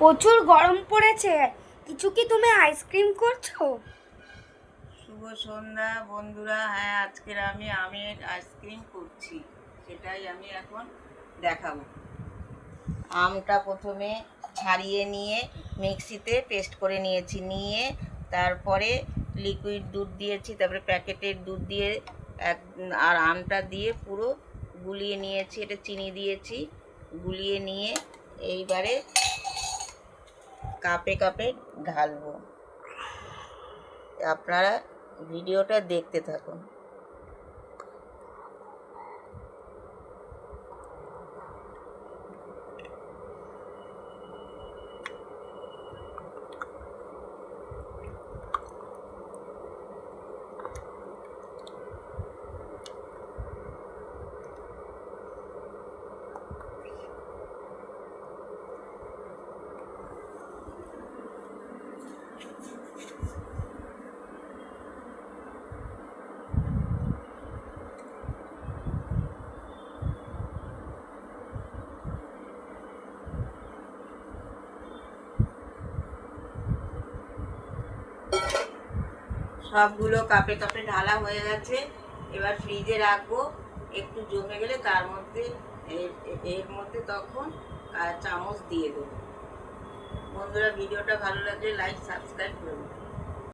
প্রচুর গরম পড়েছে, কিছু কি তুমি আইসক্রিম করছো? শুভ সন্ধ্যা বন্ধুরা। হ্যাঁ, আজকের আমি আমের আইসক্রিম করছি, সেটাই আমি এখন দেখাবো। আমটা প্রথমে ছাড়িয়ে নিয়ে মিক্সিতে পেস্ট করে নিয়ে তারপরে লিকুইড দুধ দিয়েছি, তারপরে প্যাকেটের দুধ দিয়ে আর আমটা দিয়ে পুরো গুলিয়ে নিয়েছি। এটা চিনি দিয়েছি, গুলিয়ে নিয়ে এইবারে কাপে কাপে ঢালবো। আপনারা ভিডিওটা দেখতে থাকুন। সবগুলো কাপে কাপে ঢালা হয়ে গেছে। এবার ফ্রিজে রাখবো, একটু জমে গেলে তার মধ্যে এর মধ্যে তখন চামচ দিয়ে দেবো। বন্ধুরা, ভিডিওটা ভালো লাগলে লাইক সাবস্ক্রাইব করুন।